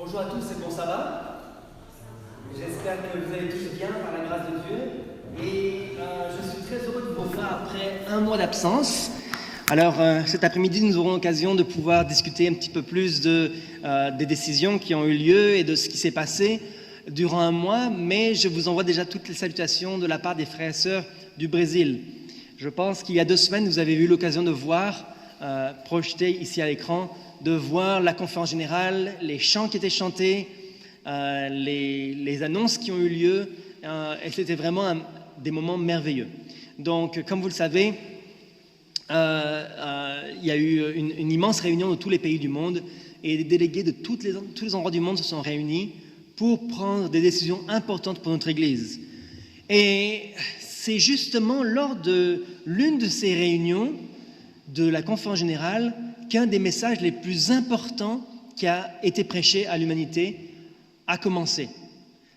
Bonjour à tous, c'est bon, ça va? J'espère que vous allez tous bien par la grâce de Dieu. Et je suis très heureux de vous voir après un mois d'absence. Alors cet après-midi, nous aurons l'occasion de pouvoir discuter un petit peu plus des décisions qui ont eu lieu et de ce qui s'est passé durant un mois. Mais je vous envoie déjà toutes les salutations de la part des frères et sœurs du Brésil. Je pense qu'il y a 2 semaines, vous avez eu l'occasion de voir, projeté ici à l'écran, de voir la conférence générale, les chants qui étaient chantés, les annonces qui ont eu lieu, et c'était vraiment des moments merveilleux. Donc, comme vous le savez, il y a eu une immense réunion de tous les pays du monde, et les délégués de tous les endroits du monde se sont réunis pour prendre des décisions importantes pour notre Église. Et c'est justement lors de l'une de ces réunions de la conférence générale qu'un des messages les plus importants qui a été prêché à l'humanité a commencé.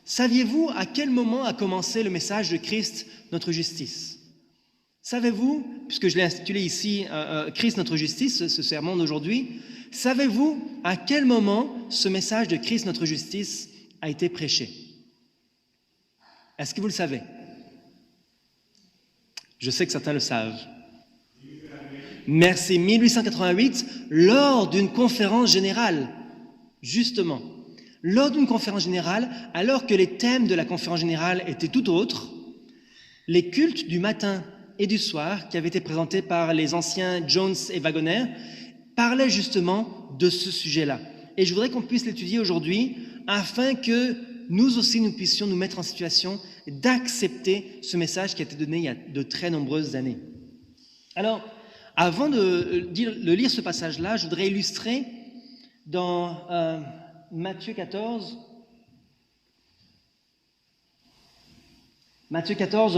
Saviez-vous à quel moment a commencé le message de Christ, notre justice? Savez-vous, puisque je l'ai intitulé ici Christ, notre justice, ce sermon d'aujourd'hui, savez-vous à quel moment ce message de Christ, notre justice, a été prêché? Est-ce que vous le savez? Je sais que certains le savent. Merci. 1888, lors d'une conférence générale, justement. Lors d'une conférence générale, alors que les thèmes de la conférence générale étaient tout autres, les cultes du matin et du soir, qui avaient été présentés par les anciens Jones et Wagoner, parlaient justement de ce sujet-là. Et je voudrais qu'on puisse l'étudier aujourd'hui, afin que nous aussi, nous puissions nous mettre en situation d'accepter ce message qui a été donné il y a de très nombreuses années. Alors, avant de lire ce passage-là, je voudrais illustrer dans Matthieu 14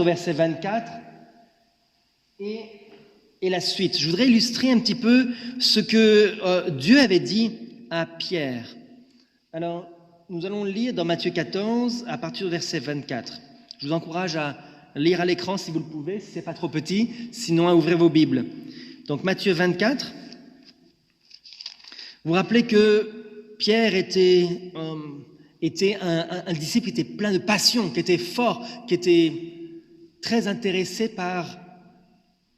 au verset 24 et la suite. Je voudrais illustrer un petit peu ce que Dieu avait dit à Pierre. Alors, nous allons lire dans Matthieu 14 à partir du verset 24. Je vous encourage à lire à l'écran si vous le pouvez, si ce n'est pas trop petit, sinon à ouvrir vos Bibles. Donc Matthieu 24, vous vous rappelez que Pierre était un disciple qui était plein de passion, qui était fort, qui était très intéressé par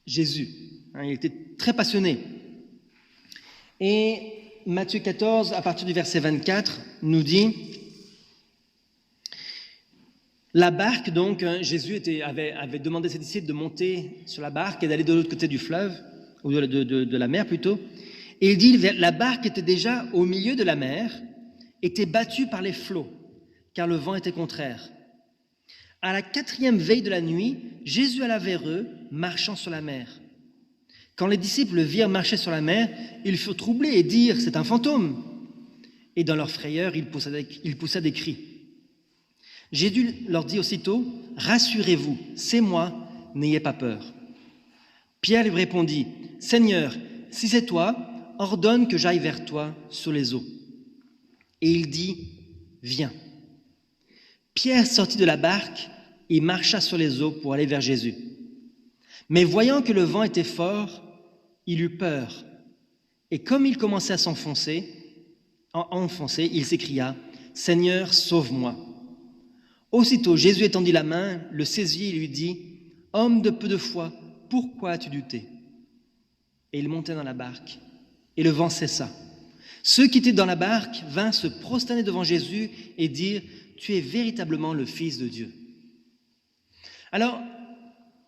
Jésus. Il était très passionné. Et Matthieu 14, à partir du verset 24, nous dit... La barque, donc, Jésus avait demandé à ses disciples de monter sur la barque et d'aller de l'autre côté du fleuve, ou de la mer plutôt. Et il dit, la barque était déjà au milieu de la mer, était battue par les flots, car le vent était contraire. À la 4e veille de la nuit, Jésus alla vers eux, marchant sur la mer. Quand les disciples le virent marcher sur la mer, ils furent troublés et dirent, c'est un fantôme. Et dans leur frayeur, ils poussaient des cris. Jésus leur dit aussitôt, « Rassurez-vous, c'est moi, n'ayez pas peur. » Pierre lui répondit, « Seigneur, si c'est toi, ordonne que j'aille vers toi sur les eaux. » Et il dit, « Viens. » Pierre sortit de la barque et marcha sur les eaux pour aller vers Jésus. Mais voyant que le vent était fort, il eut peur. Et comme il commençait à s'enfoncer, il s'écria, « Seigneur, sauve-moi. » Aussitôt, Jésus étendit la main, le saisit et lui dit, « Homme de peu de foi, pourquoi as-tu douté ?» Et il montait dans la barque, et le vent cessa. Ceux qui étaient dans la barque vinrent se prosterner devant Jésus et dire, « Tu es véritablement le Fils de Dieu. » Alors,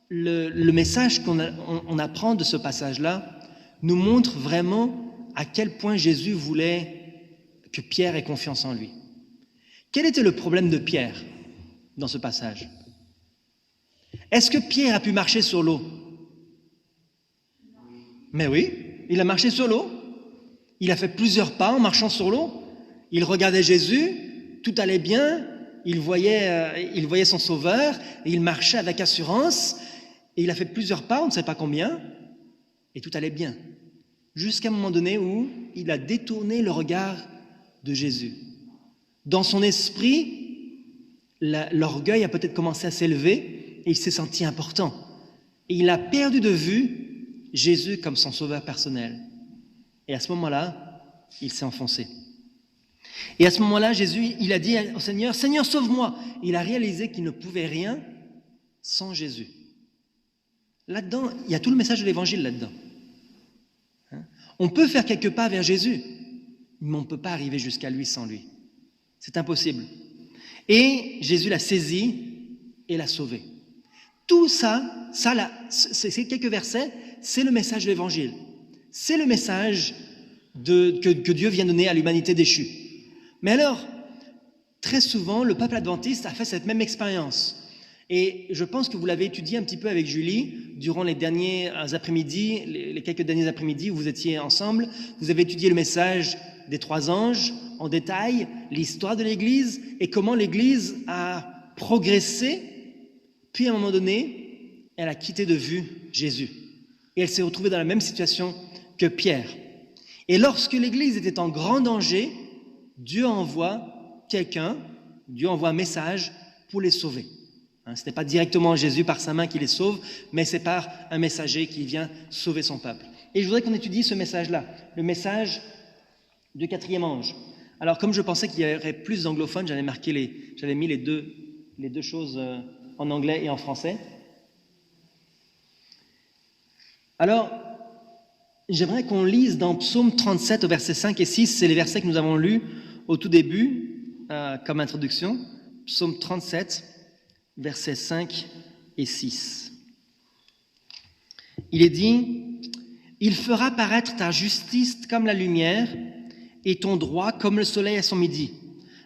le message qu'on apprend de ce passage-là nous montre vraiment à quel point Jésus voulait que Pierre ait confiance en lui. Quel était le problème de Pierre dans ce passage? Est-ce que Pierre a pu marcher sur l'eau? Mais oui, il a marché sur l'eau. Il a fait plusieurs pas en marchant sur l'eau. Il regardait Jésus, tout allait bien, il voyait son sauveur, et il marchait avec assurance, et il a fait plusieurs pas, on ne sait pas combien, et tout allait bien. Jusqu'à un moment donné où il a détourné le regard de Jésus. Dans son esprit, l'orgueil a peut-être commencé à s'élever et il s'est senti important. Et il a perdu de vue Jésus comme son sauveur personnel. Et à ce moment-là, il s'est enfoncé. Et à ce moment-là, Jésus, il a dit au Seigneur, « Seigneur, sauve-moi !» Il a réalisé qu'il ne pouvait rien sans Jésus. Là-dedans, il y a tout le message de l'Évangile là-dedans. On peut faire quelques pas vers Jésus, mais on ne peut pas arriver jusqu'à lui sans lui. C'est impossible. Et Jésus l'a saisi et l'a sauvé. Tout ça ces quelques versets, c'est le message de l'Évangile. C'est le message que Dieu vient donner à l'humanité déchue. Mais alors, très souvent, le peuple adventiste a fait cette même expérience. Et je pense que vous l'avez étudié un petit peu avec Julie durant les derniers après-midi, les quelques derniers après-midi où vous étiez ensemble. Vous avez étudié le message des 3 anges en détail, l'histoire de l'Église et comment l'Église a progressé. Puis à un moment donné, elle a quitté de vue Jésus. Et elle s'est retrouvée dans la même situation que Pierre. Et lorsque l'Église était en grand danger, Dieu envoie quelqu'un, Dieu envoie un message pour les sauver. Ce n'est pas directement Jésus par sa main qui les sauve, mais c'est par un messager qui vient sauver son peuple. Et je voudrais qu'on étudie ce message-là, le message du 4e ange. Alors, comme je pensais qu'il y aurait plus d'anglophones, j'avais mis les deux choses en anglais et en français. Alors, j'aimerais qu'on lise dans Psaume 37 au verset 5 et 6, c'est les versets que nous avons lus au tout début comme introduction. Psaume 37, versets 5 et 6. Il est dit, « Il fera paraître ta justice comme la lumière et ton droit comme le soleil à son midi.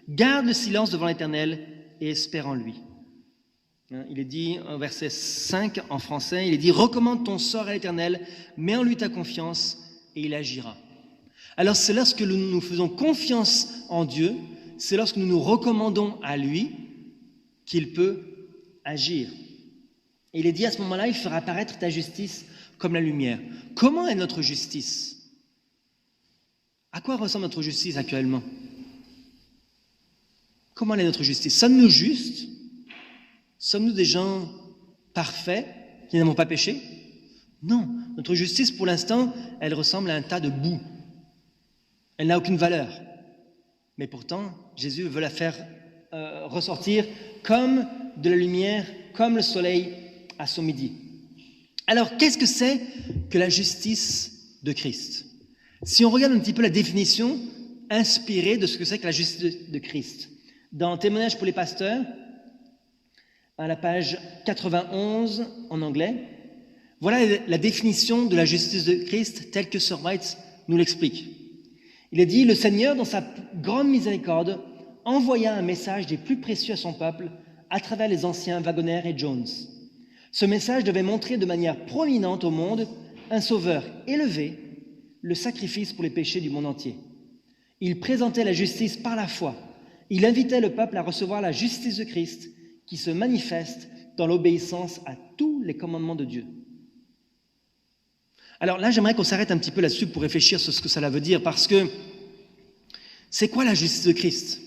Garde le silence devant l'Éternel et espère en lui. » Il est dit au verset 5 en français, il est dit « Recommande ton sort à l'Éternel, mets en lui ta confiance et il agira. » Alors c'est lorsque nous faisons confiance en Dieu, c'est lorsque nous nous recommandons à lui qu'il peut agir. Et il est dit à ce moment-là, il fera apparaître ta justice comme la lumière. Comment est notre justice? À quoi ressemble notre justice actuellement? Comment est notre justice? Sommes-nous justes? Sommes-nous des gens parfaits qui n'avons pas péché? Non. Notre justice, pour l'instant, elle ressemble à un tas de boue. Elle n'a aucune valeur. Mais pourtant, Jésus veut la faire ressortir comme de la lumière, comme le soleil à son midi. Alors, qu'est-ce que c'est que la justice de Christ? Si on regarde un petit peu la définition inspirée de ce que c'est que la justice de Christ, dans Témoignages pour les pasteurs, à la page 91 en anglais, voilà la définition de la justice de Christ telle que Sir White nous l'explique. Il est dit, le Seigneur, dans sa grande miséricorde, envoya un message des plus précieux à son peuple à travers les anciens Waggoner et Jones. Ce message devait montrer de manière prominente au monde un sauveur élevé, le sacrifice pour les péchés du monde entier. Il présentait la justice par la foi. Il invitait le peuple à recevoir la justice de Christ qui se manifeste dans l'obéissance à tous les commandements de Dieu. Alors là, j'aimerais qu'on s'arrête un petit peu là-dessus pour réfléchir sur ce que cela veut dire, parce que c'est quoi la justice de Christ?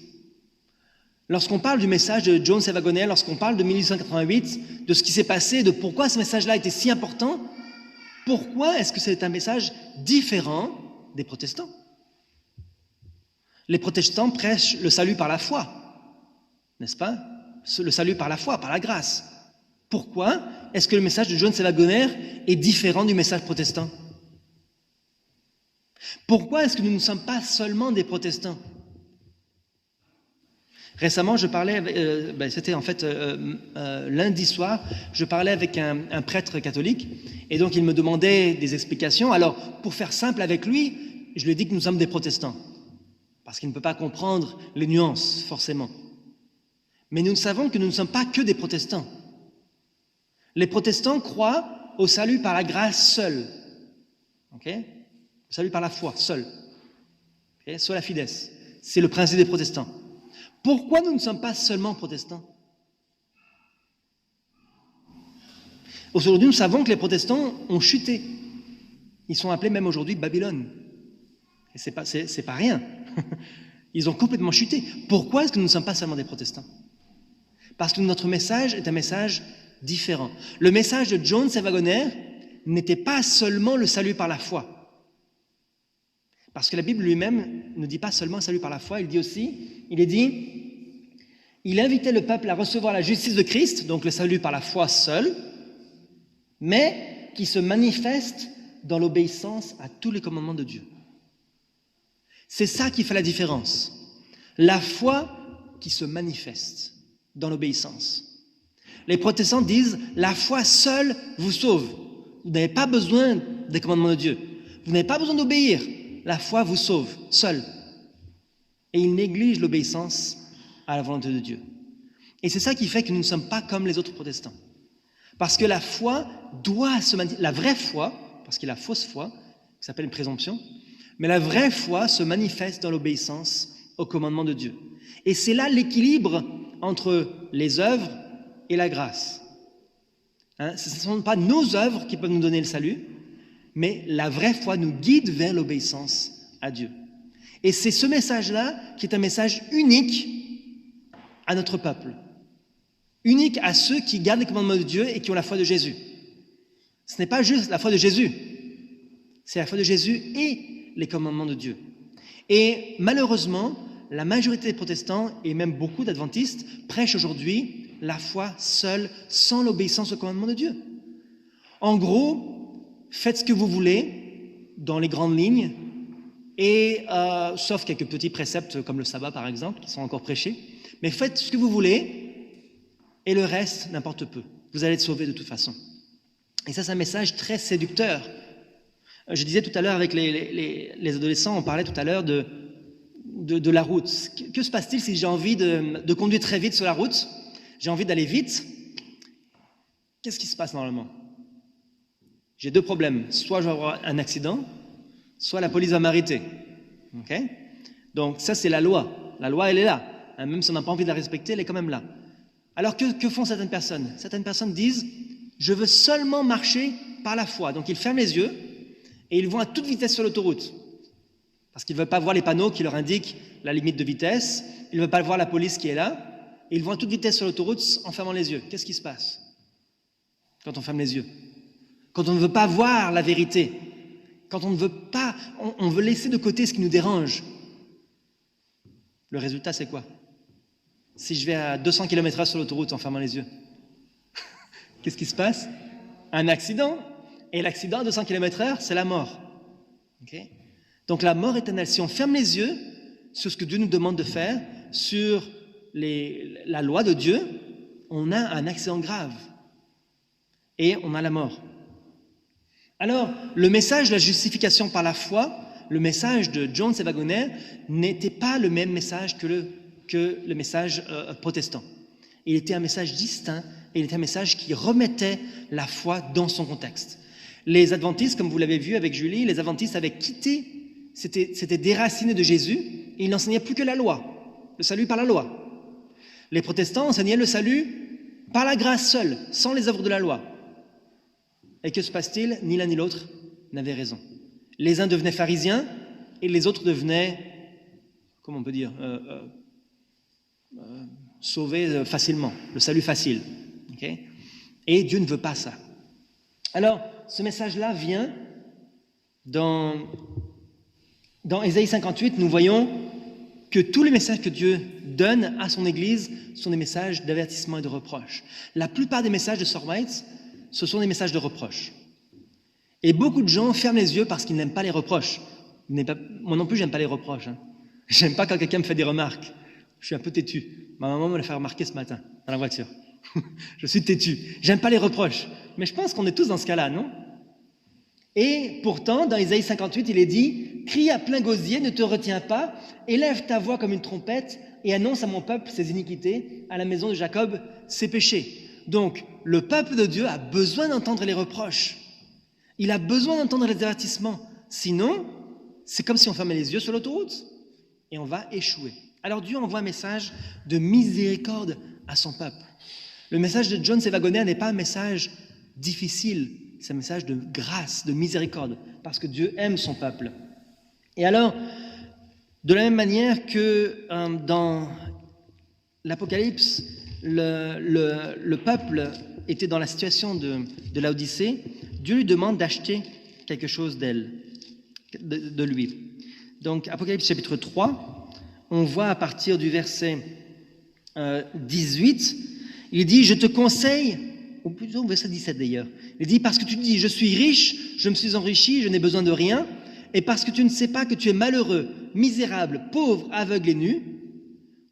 Lorsqu'on parle du message de Jones et Waggoner, lorsqu'on parle de 1888, de ce qui s'est passé, de pourquoi ce message-là était si important, pourquoi est-ce que c'est un message différent des protestants? Les protestants prêchent le salut par la foi, n'est-ce pas? Le salut par la foi, par la grâce. Pourquoi est-ce que le message de Jones et Waggoner est différent du message protestant? Pourquoi est-ce que nous ne sommes pas seulement des protestants? Récemment, je parlais, c'était en fait lundi soir, je parlais avec un prêtre catholique et donc il me demandait des explications. Alors, pour faire simple avec lui, je lui ai dit que nous sommes des protestants parce qu'il ne peut pas comprendre les nuances, forcément. Mais nous savons que nous ne sommes pas que des protestants. Les protestants croient au salut par la grâce seule. Okay? Le salut par la foi seule. Okay? Sola fides. C'est le principe des protestants. Pourquoi nous ne sommes pas seulement protestants? Aujourd'hui, nous savons que les protestants ont chuté. Ils sont appelés même aujourd'hui Babylone. Et c'est pas rien. Ils ont complètement chuté. Pourquoi est-ce que nous ne sommes pas seulement des protestants? Parce que notre message est un message différent. Le message de Jones et Waggoner n'était pas seulement le salut par la foi, Parce que la Bible lui-même ne dit pas seulement salut par la foi, il invitait le peuple à recevoir la justice de Christ, donc le salut par la foi seul, mais qui se manifeste dans l'obéissance à tous les commandements de Dieu. C'est ça qui fait la différence. La foi qui se manifeste dans l'obéissance. Les protestants disent, la foi seule vous sauve. Vous n'avez pas besoin des commandements de Dieu. Vous n'avez pas besoin d'obéir. La foi vous sauve, seule. Et ils négligent l'obéissance à la volonté de Dieu. Et c'est ça qui fait que nous ne sommes pas comme les autres protestants. Parce que la foi doit se manifester. La vraie foi, parce qu'il y a la fausse foi, qui s'appelle une présomption, mais la vraie foi se manifeste dans l'obéissance au commandement de Dieu. Et c'est là l'équilibre entre les œuvres et la grâce. Ce ne sont pas nos œuvres qui peuvent nous donner le salut, mais la vraie foi nous guide vers l'obéissance à Dieu. Et c'est ce message-là qui est un message unique à notre peuple. Unique à ceux qui gardent les commandements de Dieu et qui ont la foi de Jésus. Ce n'est pas juste la foi de Jésus, c'est la foi de Jésus et les commandements de Dieu. Et malheureusement, la majorité des protestants et même beaucoup d'adventistes prêchent aujourd'hui la foi seule, sans l'obéissance aux commandements de Dieu. En gros, faites ce que vous voulez dans les grandes lignes, et sauf quelques petits préceptes comme le sabbat par exemple, qui sont encore prêchés, mais faites ce que vous voulez, et le reste, n'importe peu. Vous allez être sauvés de toute façon. Et ça, c'est un message très séducteur. Je disais tout à l'heure avec les adolescents, on parlait tout à l'heure de la route. Que se passe-t-il si j'ai envie de conduire très vite sur la route? J'ai envie d'aller vite. Qu'est-ce qui se passe normalement? J'ai deux problèmes. Soit je vais avoir un accident, soit la police va m'arrêter. Okay? Donc ça, c'est la loi. La loi, elle est là. Même si on n'a pas envie de la respecter, elle est quand même là. Alors que font certaines personnes? Certaines personnes disent, je veux seulement marcher par la foi. Donc ils ferment les yeux et ils vont à toute vitesse sur l'autoroute. Parce qu'ils ne veulent pas voir les panneaux qui leur indiquent la limite de vitesse. Ils ne veulent pas voir la police qui est là. Et ils vont à toute vitesse sur l'autoroute en fermant les yeux. Qu'est-ce qui se passe quand on ferme les yeux? Quand on ne veut pas voir la vérité. Quand on ne veut pas, on veut laisser de côté ce qui nous dérange. Le résultat, c'est quoi? Si je vais à 200 km/h sur l'autoroute en fermant les yeux, qu'est-ce qui se passe? Un accident. Et l'accident à 200 km/h, c'est la mort. Okay? Donc la mort éternelle. Si on ferme les yeux sur ce que Dieu nous demande de faire, sur la loi de Dieu, on a un accident grave. Et on a la mort. Alors, le message de la justification par la foi, le message de John C. Wagoner, n'était pas le même message que le message protestant. Il était un message distinct et il était un message qui remettait la foi dans son contexte. Les adventistes, comme vous l'avez vu avec Julie, les adventistes avaient quitté, c'était déraciné de Jésus et ils n'enseignaient plus que la loi, le salut par la loi. Les protestants enseignaient le salut par la grâce seule, sans les œuvres de la loi. Et que se passe-t-il? Ni l'un ni l'autre n'avaient raison. Les uns devenaient pharisiens et les autres devenaient, comment on peut dire, sauvés facilement, le salut facile. Okay? Et Dieu ne veut pas ça. Alors, ce message-là vient dans Ésaïe 58, nous voyons que tous les messages que Dieu donne à son Église sont des messages d'avertissement et de reproche. La plupart des messages de Sorwitz, ce sont des messages de reproche. Et beaucoup de gens ferment les yeux parce qu'ils n'aiment pas les reproches. Moi non plus, j'aime pas les reproches. J'aime pas quand quelqu'un me fait des remarques. Je suis un peu têtu. Ma maman me l'a fait remarquer ce matin, dans la voiture. Je suis têtu. J'aime pas les reproches. Mais je pense qu'on est tous dans ce cas-là, non? Et pourtant, dans Ésaïe 58, il est dit « Crie à plein gosier, ne te retiens pas, élève ta voix comme une trompette et annonce à mon peuple ses iniquités, à la maison de Jacob ses péchés. » Donc, le peuple de Dieu a besoin d'entendre les reproches. Il a besoin d'entendre les avertissements. Sinon, c'est comme si on fermait les yeux sur l'autoroute et on va échouer. Alors Dieu envoie un message de miséricorde à son peuple. Le message de John C. Wagoner n'est pas un message difficile, c'est un message de grâce, de miséricorde, parce que Dieu aime son peuple. Et alors, de la même manière que dans l'Apocalypse, le peuple était dans la situation de Laodicée, Dieu lui demande d'acheter quelque chose d'elle, de lui. Donc, Apocalypse chapitre 3, on voit à partir du verset 18, il dit « Je te conseille », ou plutôt verset 17 d'ailleurs, il dit « Parce que tu dis, je suis riche, je me suis enrichi, je n'ai besoin de rien, et parce que tu ne sais pas que tu es malheureux, misérable, pauvre, aveugle et nu,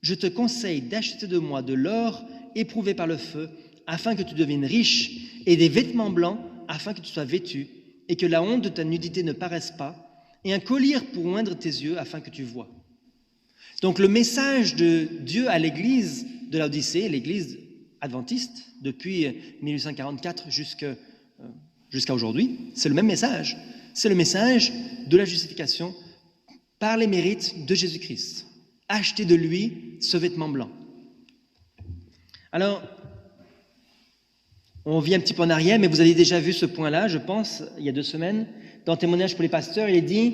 je te conseille d'acheter de moi de l'or éprouvé par le feu, afin que tu deviennes riche, et des vêtements blancs, afin que tu sois vêtu, et que la honte de ta nudité ne paraisse pas, et un collier pour oindre tes yeux, afin que tu vois. » Donc le message de Dieu à l'église de Laodicée, l'église adventiste, depuis 1844 jusqu'à aujourd'hui, c'est le même message. C'est le message de la justification par les mérites de Jésus-Christ. Achetez de lui ce vêtement blanc. Alors, on vient un petit peu en arrière, mais vous avez déjà vu ce point-là, je pense, il y a 2 semaines. Dans Témoignage pour les pasteurs, il est dit,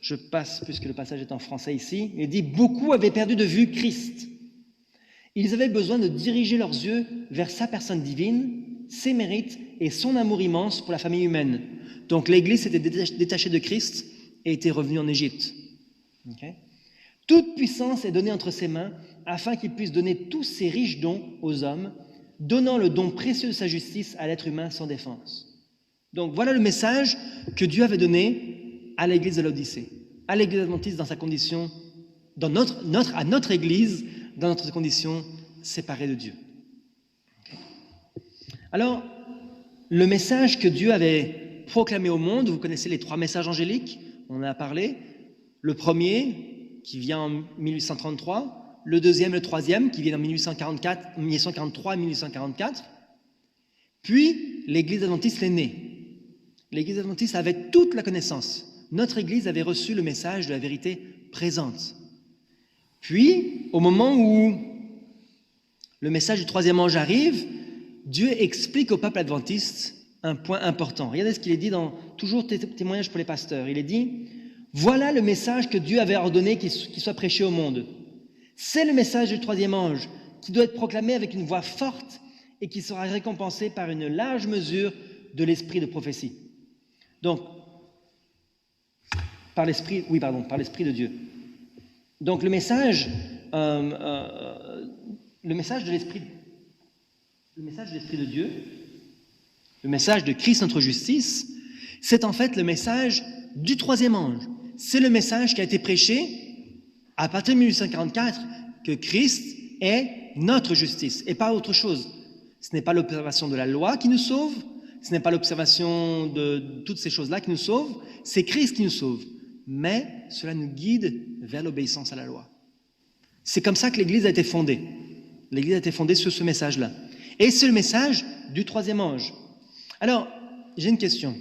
je passe, puisque le passage est en français ici, il est dit « Beaucoup avaient perdu de vue Christ. Ils avaient besoin de diriger leurs yeux vers sa personne divine, ses mérites et son amour immense pour la famille humaine. » Donc l'Église s'était détachée de Christ et était revenue en Égypte. Okay. Toute puissance est donnée entre ses mains afin qu'il puisse donner tous ses riches dons aux hommes, donnant le don précieux de sa justice à l'être humain sans défense. Donc voilà le message que Dieu avait donné à l'église de Laodicée, à l'église adventiste dans sa condition, à notre église, dans notre condition séparée de Dieu. Okay. Alors, le message que Dieu avait proclamé au monde, vous connaissez les 3 messages angéliques, on en a parlé. Le premier, qui vient en 1833, le deuxième et le troisième, qui viennent en 1843 et 1844. Puis, l'église adventiste est née. L'église adventiste avait toute la connaissance. Notre Église avait reçu le message de la vérité présente. Puis, au moment où le message du 3e ange arrive, Dieu explique au peuple adventiste un point important. Regardez ce qu'il est dit dans toujours Témoignage pour les pasteurs. Il est dit « Voilà le message que Dieu avait ordonné qu'il soit prêché au monde. C'est le message du 3e ange qui doit être proclamé avec une voix forte et qui sera récompensé par une large mesure de l'esprit de prophétie. » Donc, par l'esprit de Dieu. Donc le message de l'esprit de Dieu, le message de Christ notre justice, c'est en fait le message du 3e ange. C'est le message qui a été prêché à partir de 1844, que Christ est notre justice et pas autre chose. Ce n'est pas l'observation de la loi qui nous sauve, ce n'est pas l'observation de toutes ces choses-là qui nous sauvent, c'est Christ qui nous sauve. Mais cela nous guide vers l'obéissance à la loi. C'est comme ça que l'Église a été fondée. L'Église a été fondée sur ce message-là. Et c'est le message du 3e ange. Alors, j'ai une question.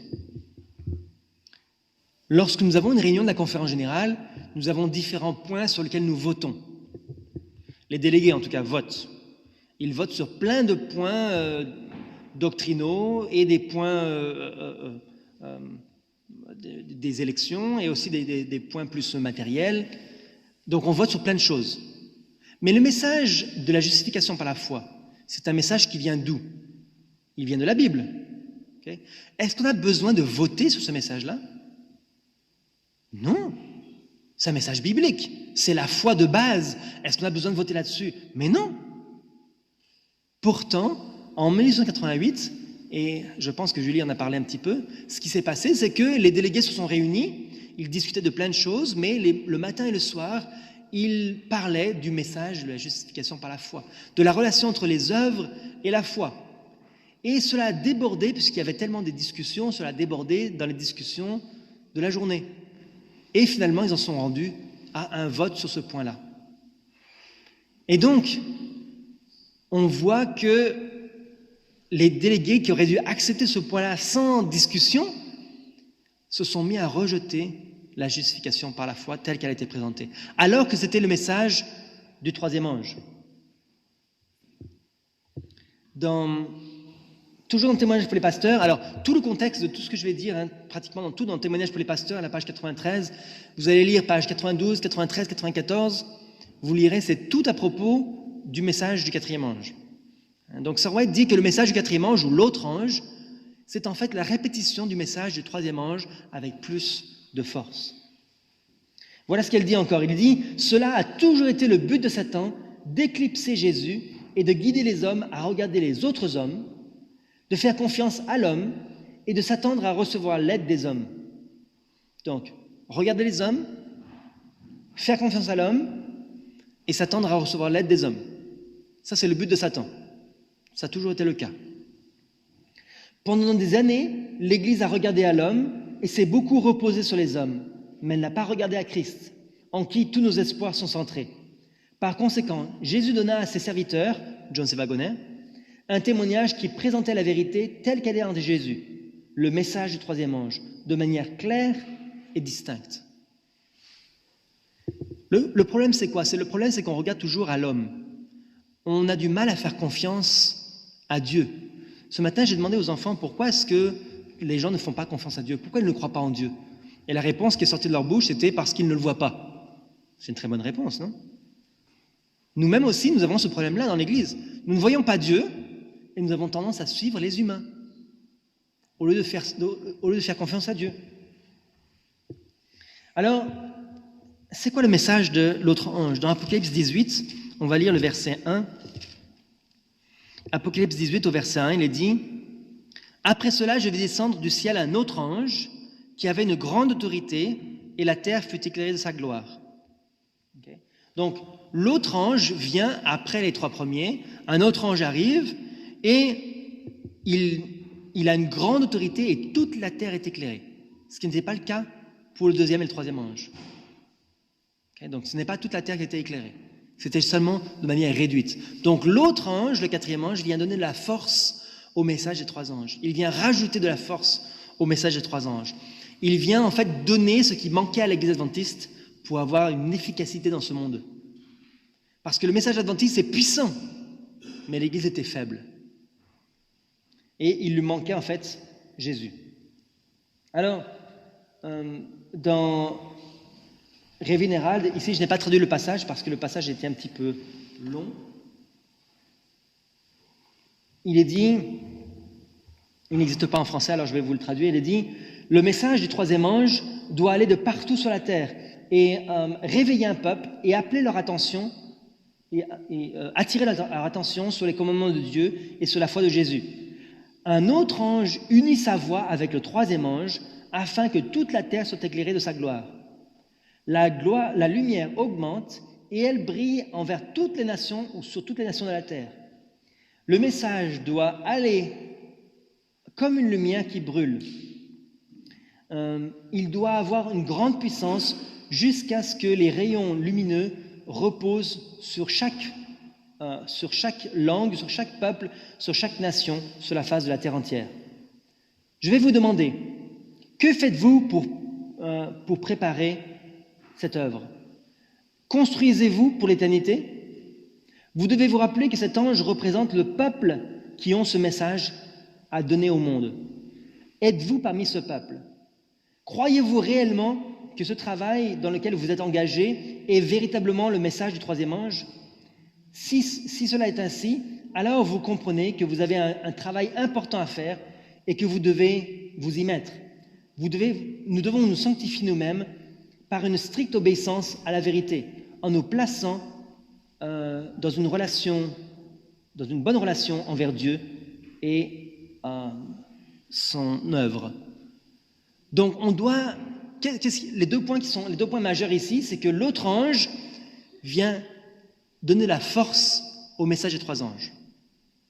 Lorsque nous avons une réunion de la conférence générale, nous avons différents points sur lesquels nous votons. Les délégués, en tout cas, votent. Ils votent sur plein de points doctrinaux et des points des élections et aussi des points plus matériels. Donc on vote sur plein de choses. Mais le message de la justification par la foi, c'est un message qui vient d'où? Il vient de la Bible. Okay? Est-ce qu'on a besoin de voter sur ce message-là? Non. C'est un message biblique. C'est la foi de base. Est-ce qu'on a besoin de voter là-dessus? Mais non. Pourtant, en 1888, et je pense que Julie en a parlé un petit peu, ce qui s'est passé, c'est que les délégués se sont réunis, ils discutaient de plein de choses, mais le matin et le soir, ils parlaient du message de la justification par la foi, de la relation entre les œuvres et la foi. Et cela a débordé, puisqu'il y avait tellement de discussions, cela a débordé dans les discussions de la journée. Et finalement, ils en sont rendus à un vote sur ce point-là. Et donc, on voit que les délégués qui auraient dû accepter ce point-là sans discussion se sont mis à rejeter la justification par la foi telle qu'elle a été présentée, alors que c'était le message du 3e ange. Toujours dans le témoignage pour les pasteurs, alors tout le contexte de tout ce que je vais dire, pratiquement dans le témoignage pour les pasteurs, à la page 93, vous allez lire page 92, 93, 94, vous lirez, c'est tout à propos du message du 4e ange. Donc Sarway dit que le message du 4e ange ou l'autre ange, c'est en fait la répétition du message du 3e ange avec plus de force. Voilà ce qu'elle dit encore. Il dit « Cela a toujours été le but de Satan, d'éclipser Jésus et de guider les hommes à regarder les autres hommes, de faire confiance à l'homme et de s'attendre à recevoir l'aide des hommes. » Donc, regarder les hommes, faire confiance à l'homme et s'attendre à recevoir l'aide des hommes. Ça, c'est le but de Satan. Ça a toujours été le cas. Pendant des années, l'Église a regardé à l'homme et s'est beaucoup reposée sur les hommes, mais elle n'a pas regardé à Christ, en qui tous nos espoirs sont centrés. Par conséquent, Jésus donna à ses serviteurs, John C. Wagoner, un témoignage qui présentait la vérité telle qu'elle est en Jésus, le message du troisième ange, de manière claire et distincte. Le problème, c'est quoi? Le problème, c'est qu'on regarde toujours à l'homme. On a du mal à faire confiance à Dieu. Ce matin, j'ai demandé aux enfants pourquoi est-ce que les gens ne font pas confiance à Dieu? Pourquoi ils ne croient pas en Dieu? Et la réponse qui est sortie de leur bouche, c'était parce qu'ils ne le voient pas. C'est une très bonne réponse, non? Nous-mêmes aussi, nous avons ce problème-là dans l'Église. Nous ne voyons pas Dieu et nous avons tendance à suivre les humains au lieu de faire confiance à Dieu. Alors, c'est quoi le message de l'autre ange? Dans Apocalypse 18, on va lire le verset 1. Apocalypse 18 au verset 1, il est dit « Après cela, je vis descendre du ciel un autre ange qui avait une grande autorité et la terre fut éclairée de sa gloire. » Okay. Donc, l'autre ange vient après les trois premiers, un autre ange arrive et il a une grande autorité et toute la terre est éclairée. Ce qui n'était pas le cas pour le deuxième et le troisième ange. Okay. Donc, ce n'est pas toute la terre qui était éclairée. C'était seulement de manière réduite. Donc l'autre ange, le quatrième ange, vient donner de la force au message des trois anges. Il vient rajouter de la force au message des trois anges. Il vient en fait donner ce qui manquait à l'Église adventiste pour avoir une efficacité dans ce monde. Parce que le message adventiste est puissant, mais l'Église était faible. Et il lui manquait en fait Jésus. Alors, dans Revin Herald, ici je n'ai pas traduit le passage parce que le passage était un petit peu long. Il est dit, il n'existe pas en français alors je vais vous le traduire, il est dit « Le message du troisième ange doit aller de partout sur la terre et réveiller un peuple et appeler leur attention et attirer leur attention sur les commandements de Dieu et sur la foi de Jésus. Un autre ange unit sa voix avec le troisième ange afin que toute la terre soit éclairée de sa gloire. La lumière augmente et elle brille envers toutes les nations ou sur toutes les nations de la terre. Le message doit aller comme une lumière qui brûle. Il doit avoir une grande puissance jusqu'à ce que les rayons lumineux reposent sur chaque langue, sur chaque peuple, sur chaque nation, sur la face de la terre entière. Je vais vous demander, que faites-vous pour préparer cette œuvre? Construisez-vous pour l'éternité? Vous devez vous rappeler que cet ange représente le peuple qui ont ce message à donner au monde. Êtes-vous parmi ce peuple? Croyez-vous réellement que ce travail dans lequel vous êtes engagé est véritablement le message du troisième ange? Si cela est ainsi, alors vous comprenez que vous avez un travail important à faire et que vous devez vous y mettre. Nous devons nous sanctifier nous-mêmes par une stricte obéissance à la vérité, en nous plaçant dans une bonne relation envers Dieu et son œuvre. Donc, les deux points majeurs ici, c'est que l'autre ange vient donner la force au message des trois anges.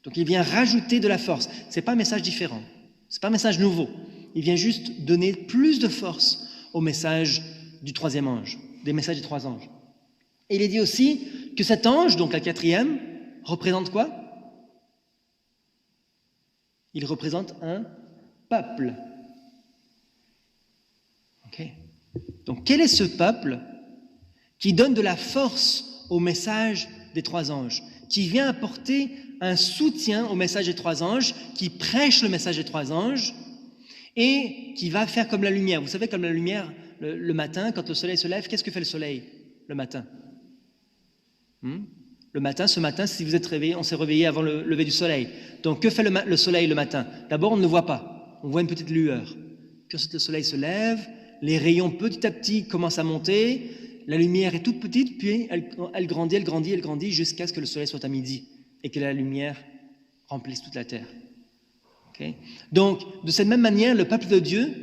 Donc, il vient rajouter de la force. Ce n'est pas un message différent, ce n'est pas un message nouveau. Il vient juste donner plus de force au message du troisième ange, des messages des trois anges. Et il est dit aussi que cet ange, donc la quatrième, représente quoi? Il représente un peuple. Okay. Donc quel est ce peuple qui donne de la force au message des trois anges, qui vient apporter un soutien au message des trois anges, qui prêche le message des trois anges et qui va faire comme la lumière? Vous savez, comme la lumière, le matin, quand le soleil se lève, qu'est-ce que fait le soleil le matin? Le matin, ce matin, si vous êtes réveillé, on s'est réveillé avant le lever du soleil. Donc, que fait le soleil le matin? D'abord, on ne le voit pas. On voit une petite lueur. Puis ensuite, le soleil se lève, les rayons petit à petit commencent à monter, la lumière est toute petite, puis elle grandit jusqu'à ce que le soleil soit à midi et que la lumière remplisse toute la terre. Okay? Donc, de cette même manière, le peuple de Dieu,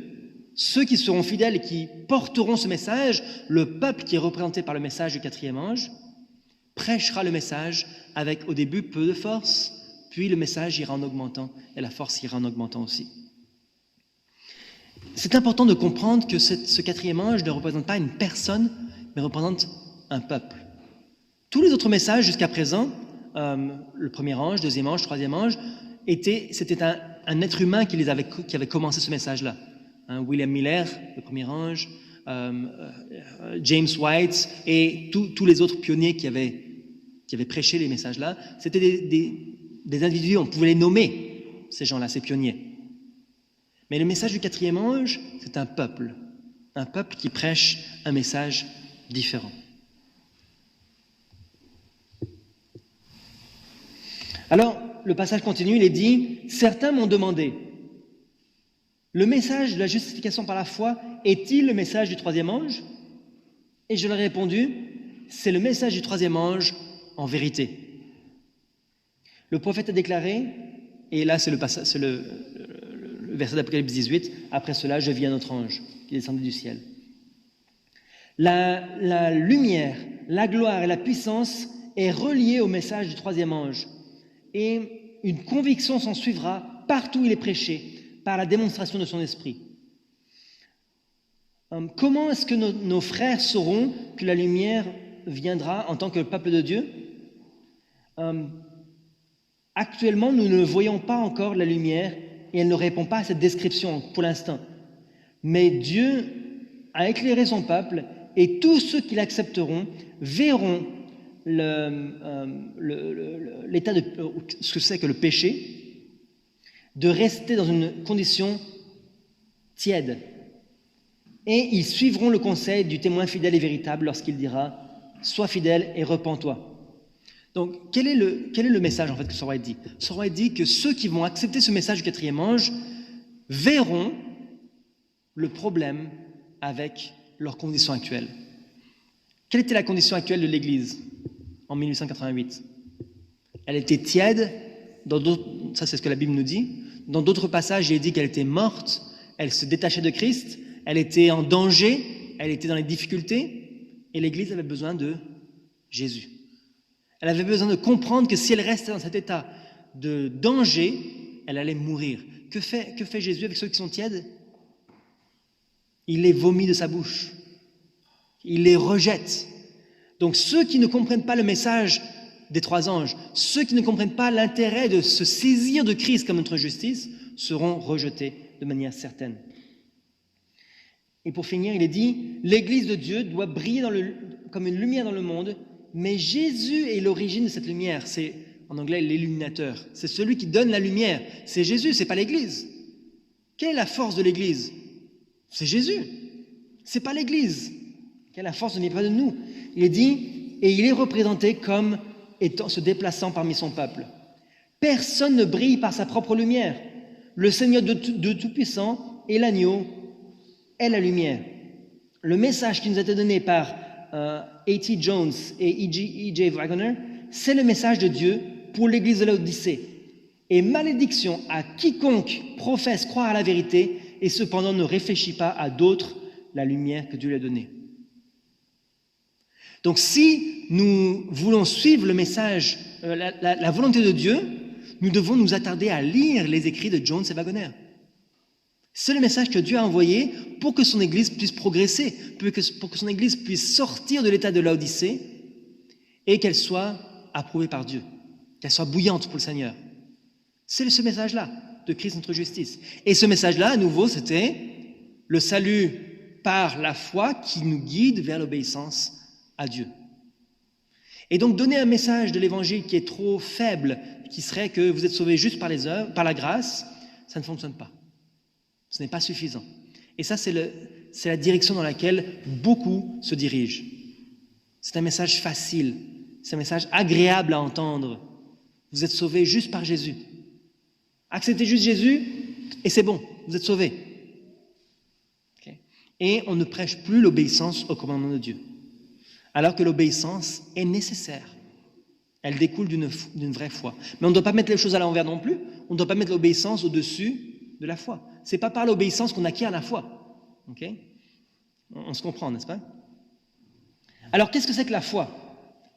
ceux qui seront fidèles et qui porteront ce message, le peuple qui est représenté par le message du quatrième ange, prêchera le message avec au début peu de force, puis le message ira en augmentant et la force ira en augmentant aussi. C'est important de comprendre que ce quatrième ange ne représente pas une personne, mais représente un peuple. Tous les autres messages jusqu'à présent, le premier ange, deuxième ange, troisième ange, c'était un être humain qui avait commencé ce message-là. William Miller, le premier ange, James White et tous les autres pionniers qui avaient prêché les messages-là, c'était des individus, on pouvait les nommer, ces gens-là, ces pionniers. Mais le message du quatrième ange, c'est un peuple qui prêche un message différent. Alors, le passage continue, il est dit, « Certains m'ont demandé, le message de la justification par la foi est-il le message du troisième ange ?» Et je leur ai répondu, « C'est le message du troisième ange en vérité. » Le prophète a déclaré, et là c'est le verset d'Apocalypse 18, « Après cela, je vis un autre ange qui descendait du ciel. » La lumière, la gloire et la puissance est reliée au message du troisième ange. Et une conviction s'en suivra partout où il est prêché, par la démonstration de son esprit. Comment est-ce que nos frères sauront que la lumière viendra en tant que peuple de Dieu ? Actuellement, nous ne voyons pas encore la lumière et elle ne répond pas à cette description pour l'instant. Mais Dieu a éclairé son peuple et tous ceux qui l'accepteront verront l'état de ce que c'est que le péché, de rester dans une condition tiède. Et ils suivront le conseil du témoin fidèle et véritable lorsqu'il dira « Sois fidèle et repens-toi ». Donc, quel est le message en fait que Sora dit ? Sora dit que ceux qui vont accepter ce message du quatrième ange verront le problème avec leur condition actuelle. Quelle était la condition actuelle de l'Église en 1888 ? Elle était tiède, ça c'est ce que la Bible nous dit. Dans d'autres passages, il est dit qu'elle était morte, elle se détachait de Christ, elle était en danger, elle était dans les difficultés, et l'Église avait besoin de Jésus. Elle avait besoin de comprendre que si elle restait dans cet état de danger, elle allait mourir. Que fait Jésus avec ceux qui sont tièdes ? Il les vomit de sa bouche. Il les rejette. Donc ceux qui ne comprennent pas le message des trois anges, ceux qui ne comprennent pas l'intérêt de se saisir de Christ comme notre justice, seront rejetés de manière certaine. Et pour finir, il est dit, l'Église de Dieu doit briller comme une lumière dans le monde, mais Jésus est l'origine de cette lumière. C'est, en anglais, l'illuminateur. C'est celui qui donne la lumière. C'est Jésus, c'est pas l'Église. Quelle est la force de l'Église ? C'est Jésus. C'est pas l'Église. Quelle est la force ne vient pas de nous. Il est dit, et il est représenté comme se déplaçant parmi son peuple. Personne ne brille par sa propre lumière. Le Seigneur de Tout-Puissant et l'agneau est la lumière. Le message qui nous a été donné par A.T. Jones et E.J. Wagner, c'est le message de Dieu pour l'Église de Laodicée. Et malédiction à quiconque professe croire à la vérité et cependant ne réfléchit pas à d'autres la lumière que Dieu lui a donnée. Donc si nous voulons suivre le message, la volonté de Dieu, nous devons nous attarder à lire les écrits de Jones et Wagner. C'est le message que Dieu a envoyé pour que son Église puisse progresser, pour que son Église puisse sortir de l'état de Laodicée et qu'elle soit approuvée par Dieu, qu'elle soit bouillante pour le Seigneur. C'est ce message-là de Christ notre justice. Et ce message-là, à nouveau, c'était le salut par la foi qui nous guide vers l'obéissance à Dieu. Et donc donner un message de l'Évangile qui est trop faible, qui serait que vous êtes sauvés juste par les œuvres, par la grâce, ça ne fonctionne pas. Ce n'est pas suffisant. Et ça, c'est la direction dans laquelle beaucoup se dirigent. C'est un message facile, c'est un message agréable à entendre. Vous êtes sauvés juste par Jésus. Acceptez juste Jésus et c'est bon, vous êtes sauvés. Okay. Et on ne prêche plus l'obéissance au commandement de Dieu. alors que l'obéissance est nécessaire. Elle découle d'une vraie foi. Mais on ne doit pas mettre les choses à l'envers non plus. On ne doit pas mettre l'obéissance au-dessus de la foi. Ce n'est pas par l'obéissance qu'on acquiert la foi. Okay? On se comprend, n'est-ce pas? Alors, qu'est-ce que c'est que la foi?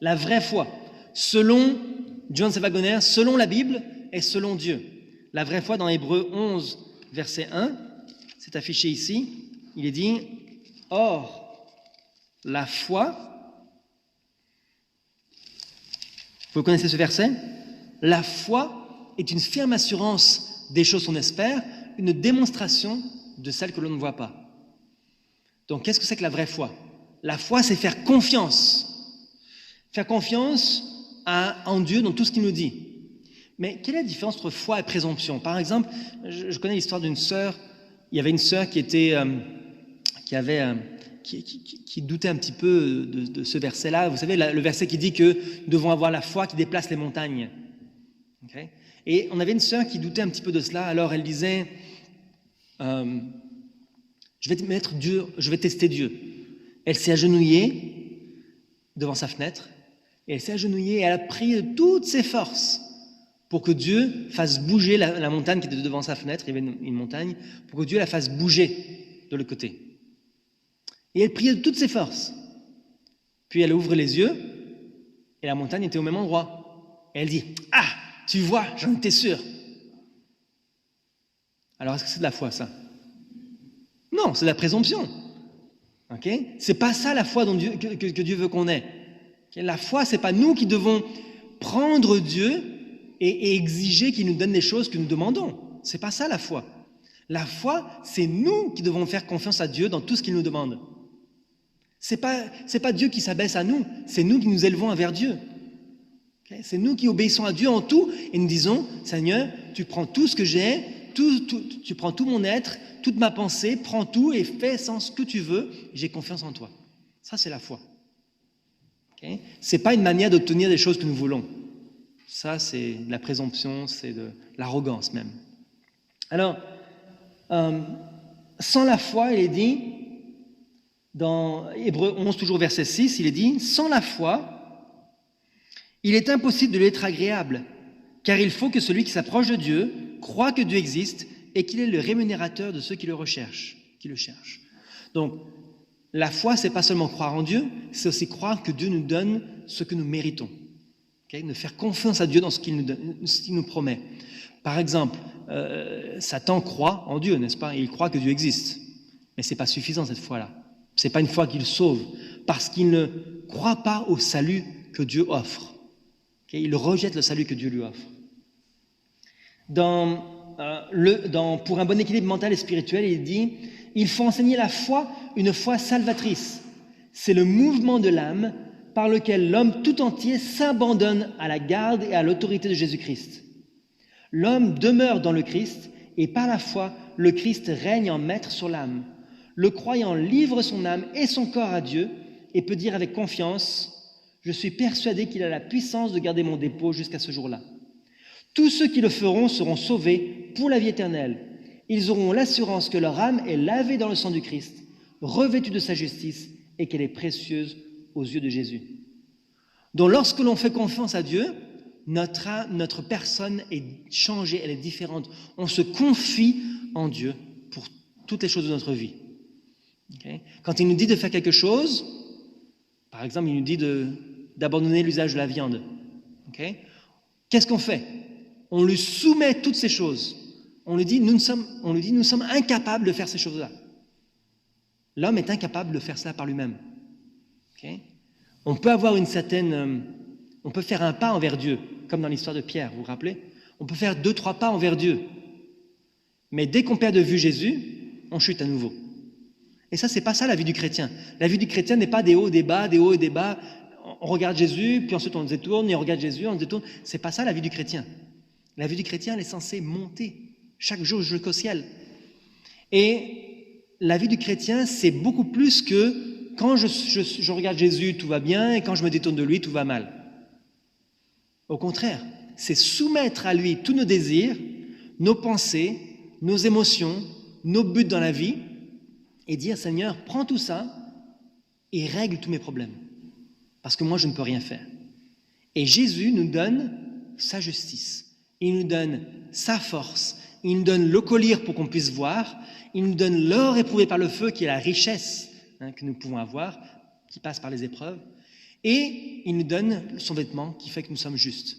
La vraie foi. Selon John C. Waggoner, selon la Bible et selon Dieu. La vraie foi, dans Hébreux 11, verset 1, c'est affiché ici. Il est dit, « Or, la foi... » Vous connaissez ce verset? La foi est une ferme assurance des choses qu'on espère, une démonstration de celles que l'on ne voit pas. Donc, qu'est-ce que c'est que la vraie foi? La foi, c'est faire confiance. Faire confiance en Dieu dans tout ce qu'il nous dit. Mais quelle est la différence entre foi et présomption? Par exemple, je connais l'histoire d'une sœur. Il y avait une sœur qui doutait un petit peu de ce verset-là. Vous savez, le verset qui dit que nous devons avoir la foi qui déplace les montagnes. Okay? Et on avait une sœur qui doutait un petit peu de cela. Alors elle disait, je vais tester Dieu. Elle s'est agenouillée devant sa fenêtre. Et elle s'est agenouillée et elle a prié de toutes ses forces pour que Dieu fasse bouger la montagne qui était devant sa fenêtre. Il y avait une montagne. Pour que Dieu la fasse bouger de l'autre côté. Et elle priait de toutes ses forces. Puis elle ouvre les yeux, et la montagne était au même endroit. Et elle dit, « Ah, tu vois, j'en étais sûr. » Alors, est-ce que c'est de la foi, ça? Non, c'est de la présomption. Okay? C'est pas ça la foi que Dieu veut qu'on ait. Okay? La foi, c'est pas nous qui devons prendre Dieu et exiger qu'il nous donne les choses que nous demandons. C'est pas ça la foi. La foi, c'est nous qui devons faire confiance à Dieu dans tout ce qu'il nous demande. C'est pas Dieu qui s'abaisse à nous, c'est nous qui nous élevons vers Dieu. Okay? C'est nous qui obéissons à Dieu en tout et nous disons, Seigneur, tu prends tout ce que j'ai, tu prends tout mon être, toute ma pensée, prends tout et fais sans ce que tu veux, j'ai confiance en toi. Ça, c'est la foi. Okay? Ce n'est pas une manière d'obtenir des choses que nous voulons. Ça, c'est de la présomption, c'est de l'arrogance même. Alors, sans la foi, il est dit, dans Hébreux 11, toujours verset 6, il est dit, sans la foi, il est impossible de lui être agréable, car il faut que celui qui s'approche de Dieu croit que Dieu existe et qu'il est le rémunérateur de ceux qui le recherchent, qui le cherchent. Donc, la foi, c'est pas seulement croire en Dieu, c'est aussi croire que Dieu nous donne ce que nous méritons. Okay? De faire confiance à Dieu dans ce qu'il nous promet. Par exemple, Satan croit en Dieu, n'est-ce pas? Il croit que Dieu existe. Mais ce n'est pas suffisant cette foi-là. Ce n'est pas une foi qu'il sauve, parce qu'il ne croit pas au salut que Dieu offre. Okay? Il rejette le salut que Dieu lui offre. Pour un bon équilibre mental et spirituel, il dit, il faut enseigner la foi, une foi salvatrice. C'est le mouvement de l'âme par lequel l'homme tout entier s'abandonne à la garde et à l'autorité de Jésus-Christ. L'homme demeure dans le Christ et par la foi, le Christ règne en maître sur l'âme. Le croyant livre son âme et son corps à Dieu et peut dire avec confiance, je suis persuadé qu'il a la puissance de garder mon dépôt jusqu'à ce jour-là. Tous ceux qui le feront seront sauvés pour la vie éternelle. Ils auront l'assurance que leur âme est lavée dans le sang du Christ, revêtue de sa justice et qu'elle est précieuse aux yeux de Jésus. Donc lorsque l'on fait confiance à Dieu, notre personne est changée, elle est différente. On se confie en Dieu pour toutes les choses de notre vie. Okay? Quand il nous dit de faire quelque chose, par exemple, il nous dit d'abandonner l'usage de la viande. Okay? Qu'est-ce qu'on fait? On lui soumet toutes ces choses. On lui dit, nous sommes incapables de faire ces choses-là. L'homme est incapable de faire cela par lui-même. Okay? On peut avoir on peut faire un pas envers Dieu, comme dans l'histoire de Pierre, vous vous rappelez? On peut faire 2-3 pas envers Dieu. Mais dès qu'on perd de vue Jésus, on chute à nouveau. Et ça, c'est pas ça la vie du chrétien. La vie du chrétien n'est pas des hauts, des bas, des hauts et des bas. On regarde Jésus, puis ensuite on se détourne, et on regarde Jésus, on se détourne. C'est pas ça la vie du chrétien. La vie du chrétien, elle est censée monter chaque jour jusqu'au ciel. Et la vie du chrétien, c'est beaucoup plus que quand je regarde Jésus, tout va bien, et quand je me détourne de lui, tout va mal. Au contraire, c'est soumettre à lui tous nos désirs, nos pensées, nos émotions, nos buts dans la vie, et dire, Seigneur, prends tout ça et règle tous mes problèmes. parce que moi, je ne peux rien faire. Et Jésus nous donne sa justice. Il nous donne sa force. Il nous donne le collier pour qu'on puisse voir. Il nous donne l'or éprouvé par le feu, qui est la richesse que nous pouvons avoir, qui passe par les épreuves. Et il nous donne son vêtement qui fait que nous sommes justes.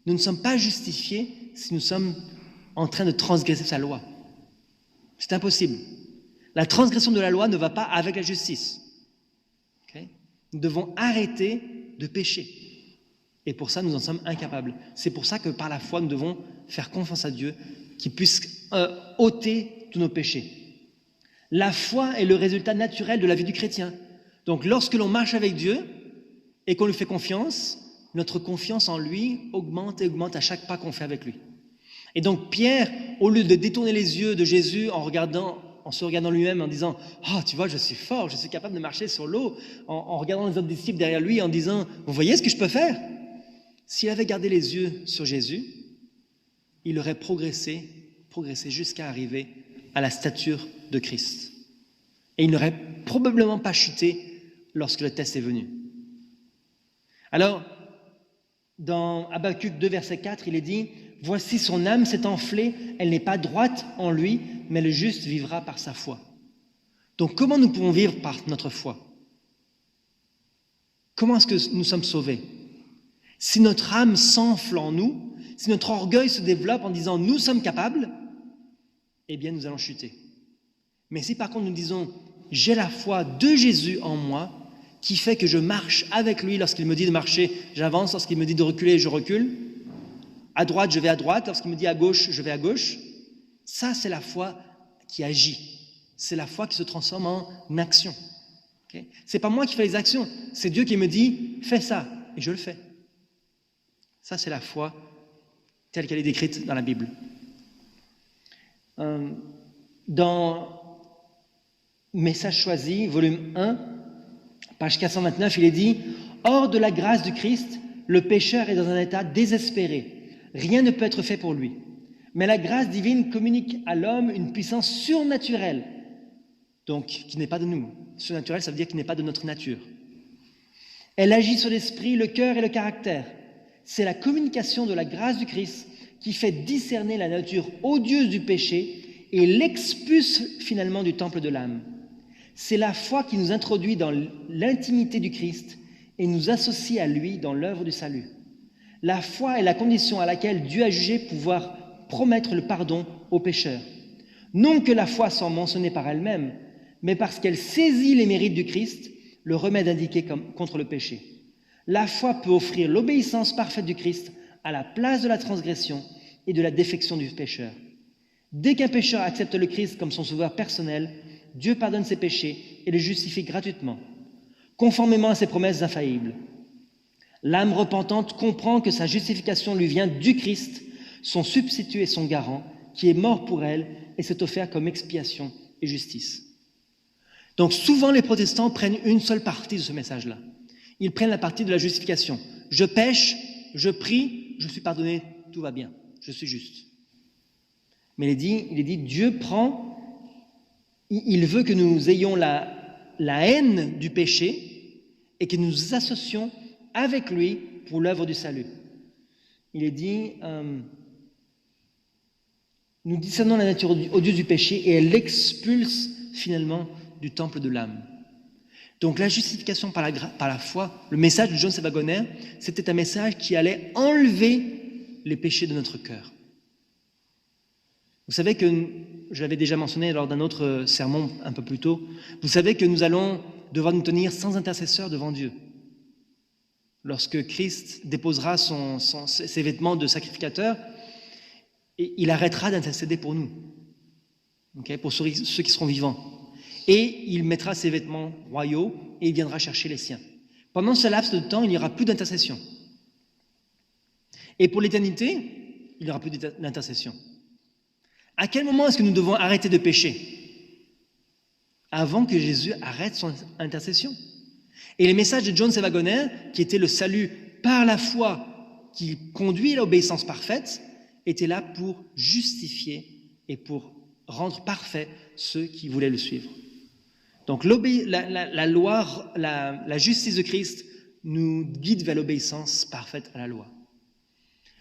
Nous ne sommes pas justifiés si nous sommes en train de transgresser sa loi. C'est impossible. La transgression de la loi ne va pas avec la justice. Okay? Nous devons arrêter de pécher. Et pour ça, nous en sommes incapables. C'est pour ça que par la foi, nous devons faire confiance à Dieu qui puisse ôter tous nos péchés. La foi est le résultat naturel de la vie du chrétien. Donc lorsque l'on marche avec Dieu et qu'on lui fait confiance, notre confiance en lui augmente et augmente à chaque pas qu'on fait avec lui. Et donc Pierre, au lieu de détourner les yeux de Jésus en se regardant lui-même, en disant « Oh, tu vois, je suis fort, je suis capable de marcher sur l'eau », en regardant les autres disciples derrière lui, en disant « Vous voyez ce que je peux faire ?» S'il avait gardé les yeux sur Jésus, il aurait progressé jusqu'à arriver à la stature de Christ. Et il n'aurait probablement pas chuté lorsque le test est venu. Alors, dans Habacuc 2, verset 4, il est dit « Voici son âme s'est enflée, elle n'est pas droite en lui, mais le juste vivra par sa foi. » Donc, comment nous pouvons vivre par notre foi? Comment est-ce que nous sommes sauvés? Si notre âme s'enfle en nous, si notre orgueil se développe en disant « nous sommes capables », eh bien nous allons chuter. Mais si par contre nous disons « j'ai la foi de Jésus en moi », qui fait que je marche avec lui, lorsqu'il me dit de marcher, j'avance, lorsqu'il me dit de reculer, je recule, à droite, je vais à droite, lorsqu'il me dit à gauche, je vais à gauche, ça c'est la foi qui agit, c'est la foi qui se transforme en action. Okay? C'est pas moi qui fais les actions, c'est Dieu qui me dit « fais ça » et je le fais. Ça, c'est la foi telle qu'elle est décrite dans la Bible. Dans Message choisi, volume 1, page 429, il est dit « Hors de la grâce du Christ, le pécheur est dans un état désespéré. Rien ne peut être fait pour lui. Mais la grâce divine communique à l'homme une puissance surnaturelle, donc qui n'est pas de nous. Surnaturelle, ça veut dire qui n'est pas de notre nature. Elle agit sur l'esprit, le cœur et le caractère. C'est la communication de la grâce du Christ qui fait discerner la nature odieuse du péché et l'expulse finalement du temple de l'âme. C'est la foi qui nous introduit dans l'intimité du Christ et nous associe à lui dans l'œuvre du salut. La foi est la condition à laquelle Dieu a jugé pouvoir promettre le pardon aux pécheurs. Non que la foi soit mentionnée par elle-même, mais parce qu'elle saisit les mérites du Christ, le remède indiqué contre le péché. La foi peut offrir l'obéissance parfaite du Christ à la place de la transgression et de la défection du pécheur. Dès qu'un pécheur accepte le Christ comme son sauveur personnel, Dieu pardonne ses péchés et le justifie gratuitement, conformément à ses promesses infaillibles. L'âme repentante comprend que sa justification lui vient du Christ, son substitut et son garant, qui est mort pour elle et s'est offert comme expiation et justice. Donc souvent les protestants prennent une seule partie de ce message-là. Ils prennent la partie de la justification. Je pêche, je prie, je suis pardonné, tout va bien, je suis juste. Mais il est dit Dieu prend, il veut que nous ayons la haine du péché et que nous nous associons avec lui pour l'œuvre du salut. Il est dit, nous discernons la nature odieuse du péché et elle l'expulse finalement du temple de l'âme. Donc la justification par la foi, le message de John C. Wagoner, c'était un message qui allait enlever les péchés de notre cœur. Vous savez que, je l'avais déjà mentionné lors d'un autre sermon un peu plus tôt, vous savez que nous allons devoir nous tenir sans intercesseur devant Dieu. Lorsque Christ déposera ses vêtements de sacrificateur, il arrêtera d'intercéder pour nous, okay, pour ceux qui seront vivants. Et il mettra ses vêtements royaux et il viendra chercher les siens. Pendant ce laps de temps, il n'y aura plus d'intercession. Et pour l'éternité, il n'y aura plus d'intercession. À quel moment est-ce que nous devons arrêter de pécher? Avant que Jésus arrête son intercession. Et les messages de John C. Wagoner, qui était le salut par la foi qui conduit à l'obéissance parfaite, étaient là pour justifier et pour rendre parfaits ceux qui voulaient le suivre. Donc la loi, la justice de Christ nous guide vers l'obéissance parfaite à la loi.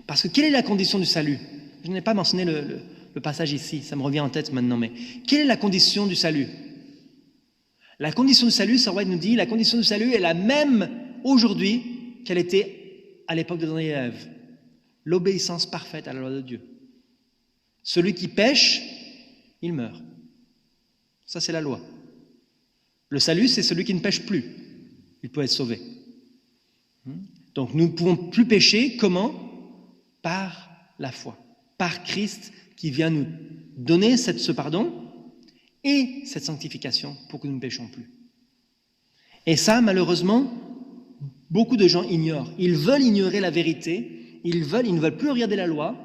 Parce que quelle est la condition du salut? Je n'ai pas mentionné le passage ici, ça me revient en tête maintenant, mais quelle est la condition du salut? La condition du salut, Sir White nous dit, la condition du salut est la même aujourd'hui qu'elle était à l'époque de Adam et Ève. L'obéissance parfaite à la loi de Dieu. Celui qui pêche, il meurt. Ça, c'est la loi. Le salut, c'est celui qui ne pêche plus. Il peut être sauvé. Donc, nous ne pouvons plus pécher. Comment? Par la foi. Par Christ qui vient nous donner ce pardon et cette sanctification pour que nous ne péchons plus. Et ça, malheureusement, beaucoup de gens ignorent. Ils veulent ignorer la vérité. Ils ne veulent plus regarder la loi.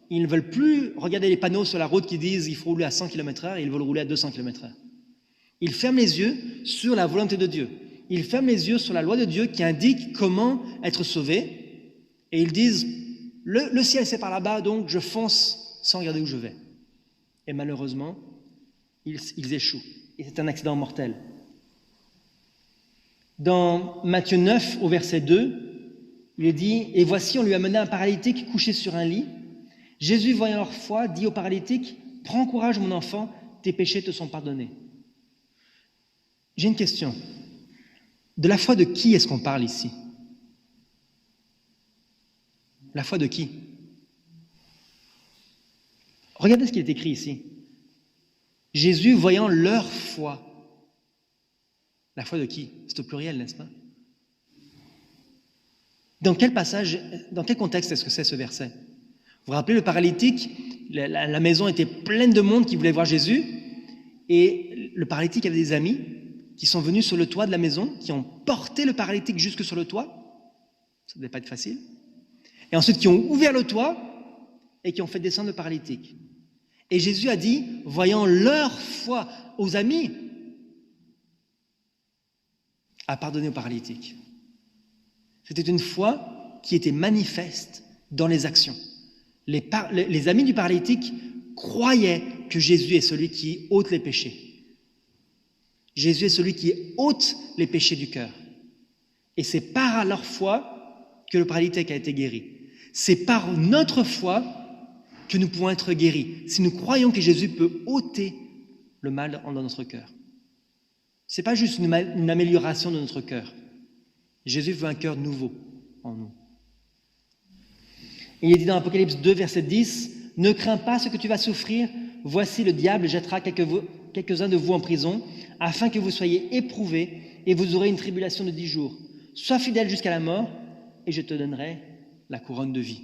Ils ne veulent plus regarder les panneaux sur la route qui disent qu'il faut rouler à 100 km/h et ils veulent rouler à 200 km/h. Ils ferment les yeux sur la volonté de Dieu. Ils ferment les yeux sur la loi de Dieu qui indique comment être sauvé. Et ils disent, le ciel c'est par là-bas, donc je fonce sans regarder où je vais. Et malheureusement, ils échouent. Et c'est un accident mortel. Dans Matthieu 9, au verset 2, il est dit, « Et voici, on lui amena un paralytique couché sur un lit. Jésus, voyant leur foi, dit au paralytique, « Prends courage, mon enfant, tes péchés te sont pardonnés. » J'ai une question. De la foi de qui est-ce qu'on parle ici? La foi de qui? Regardez ce qui est écrit ici. Jésus, voyant leur foi. La foi de qui? C'est au pluriel, n'est-ce pas? Dans quel passage, dans quel contexte est-ce que c'est ce verset? Vous vous rappelez le paralytique? La maison était pleine de monde qui voulait voir Jésus. Et le paralytique avait des amis qui sont venus sur le toit de la maison, qui ont porté le paralytique jusque sur le toit. Ça ne devait pas être facile. Et ensuite, qui ont ouvert le toit et qui ont fait descendre le paralytique. Et Jésus a dit, voyant leur foi aux amis, a pardonné au paralytique. C'était une foi qui était manifeste dans les actions. Les amis du paralytique croyaient que Jésus est celui qui ôte les péchés. Jésus est celui qui ôte les péchés du cœur. Et c'est par leur foi que le paralytique a été guéri. C'est par notre foi que nous pouvons être guéris. Si nous croyons que Jésus peut ôter le mal dans notre cœur. Ce n'est pas juste une amélioration de notre cœur. Jésus veut un cœur nouveau en nous. Il est dit dans Apocalypse 2, verset 10, « Ne crains pas ce que tu vas souffrir. Voici le diable jettera quelques-uns de vous en prison, afin que vous soyez éprouvés, et vous aurez une tribulation de 10 jours. Sois fidèle jusqu'à la mort, et je te donnerai la couronne de vie. »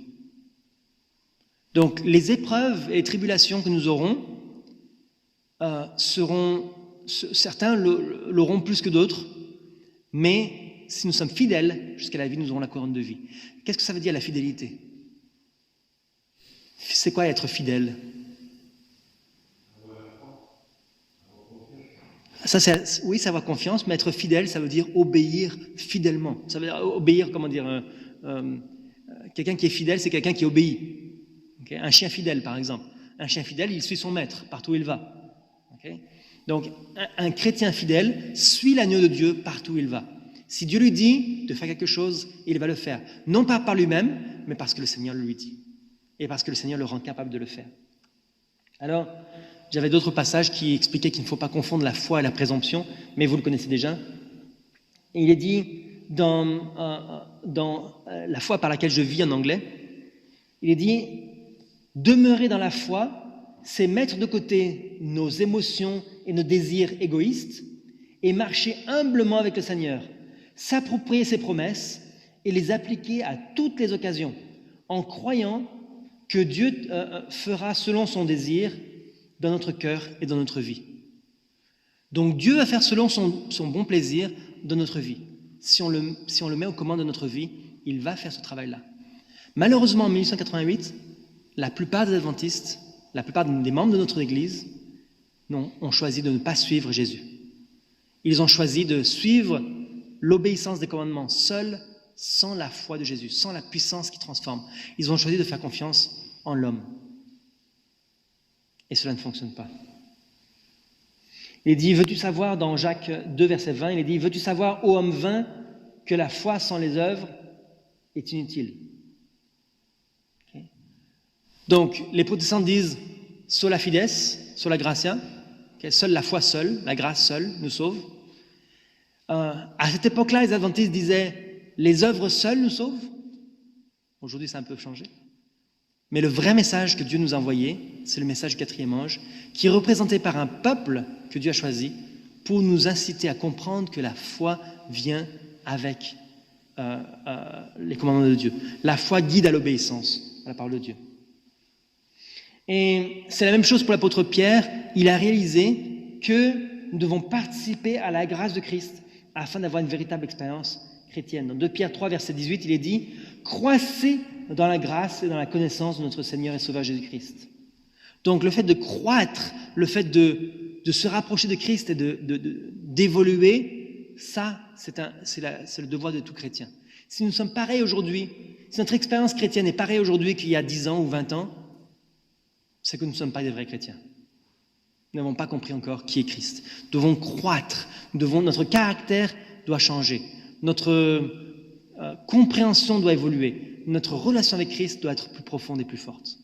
Donc, les épreuves et les tribulations que nous aurons certains l'auront plus que d'autres, mais si nous sommes fidèles jusqu'à la vie, nous aurons la couronne de vie. Qu'est-ce que ça veut dire la fidélité? C'est quoi être fidèle? Oui, ça avoir confiance, mais être fidèle, ça veut dire obéir fidèlement. Ça veut dire obéir, quelqu'un qui est fidèle, c'est quelqu'un qui obéit. Okay? Un chien fidèle, par exemple. Un chien fidèle, il suit son maître partout où il va. Okay? Donc, un chrétien fidèle suit l'agneau de Dieu partout où il va. Si Dieu lui dit de faire quelque chose, il va le faire. Non pas par lui-même, mais parce que le Seigneur le lui dit. Et parce que le Seigneur le rend capable de le faire. Alors, j'avais d'autres passages qui expliquaient qu'il ne faut pas confondre la foi et la présomption, mais vous le connaissez déjà. Et il est dit dans la foi par laquelle je vis en anglais, il est dit « Demeurer dans la foi, c'est mettre de côté nos émotions et nos désirs égoïstes et marcher humblement avec le Seigneur, s'approprier ses promesses et les appliquer à toutes les occasions, en croyant que Dieu fera selon son désir dans notre cœur et dans notre vie. » Donc Dieu va faire selon son bon plaisir dans notre vie. Si on le met aux commandes de notre vie, il va faire ce travail-là. Malheureusement, en 1888, la plupart des adventistes, la plupart des membres de notre Église, ont choisi de ne pas suivre Jésus. Ils ont choisi de suivre l'obéissance des commandements seuls, sans la foi de Jésus, sans la puissance qui transforme. Ils ont choisi de faire confiance en l'homme. Et cela ne fonctionne pas. Il est dit, veux-tu savoir, dans Jacques 2, verset 20, il est dit, veux-tu savoir, ô homme vain, que la foi sans les œuvres est inutile. Okay. Donc, les protestants disent sola fides, sola gratia, okay, seule la foi seule, la grâce seule nous sauve. À cette époque-là, les adventistes disaient les œuvres seules nous sauvent. Aujourd'hui, ça a un peu changé. Mais le vrai message que Dieu nous a envoyé, c'est le message du 4e ange, qui est représenté par un peuple que Dieu a choisi pour nous inciter à comprendre que la foi vient avec les commandements de Dieu. La foi guide à l'obéissance à la parole de Dieu. Et c'est la même chose pour l'apôtre Pierre. Il a réalisé que nous devons participer à la grâce de Christ afin d'avoir une véritable expérience chrétienne. Dans 2 Pierre 3, verset 18, il est dit « Croissez dans la grâce et dans la connaissance de notre Seigneur et Sauveur Jésus-Christ. » Donc le fait de croître, le fait de se rapprocher de Christ et d'évoluer, ça, c'est le devoir de tout chrétien. Si nous sommes pareils aujourd'hui, si notre expérience chrétienne est pareille aujourd'hui qu'il y a 10 ans ou 20 ans, c'est que nous ne sommes pas des vrais chrétiens. Nous n'avons pas compris encore qui est Christ. Nous devons croître, notre caractère doit changer, notre compréhension doit évoluer, notre relation avec Christ doit être plus profonde et plus forte.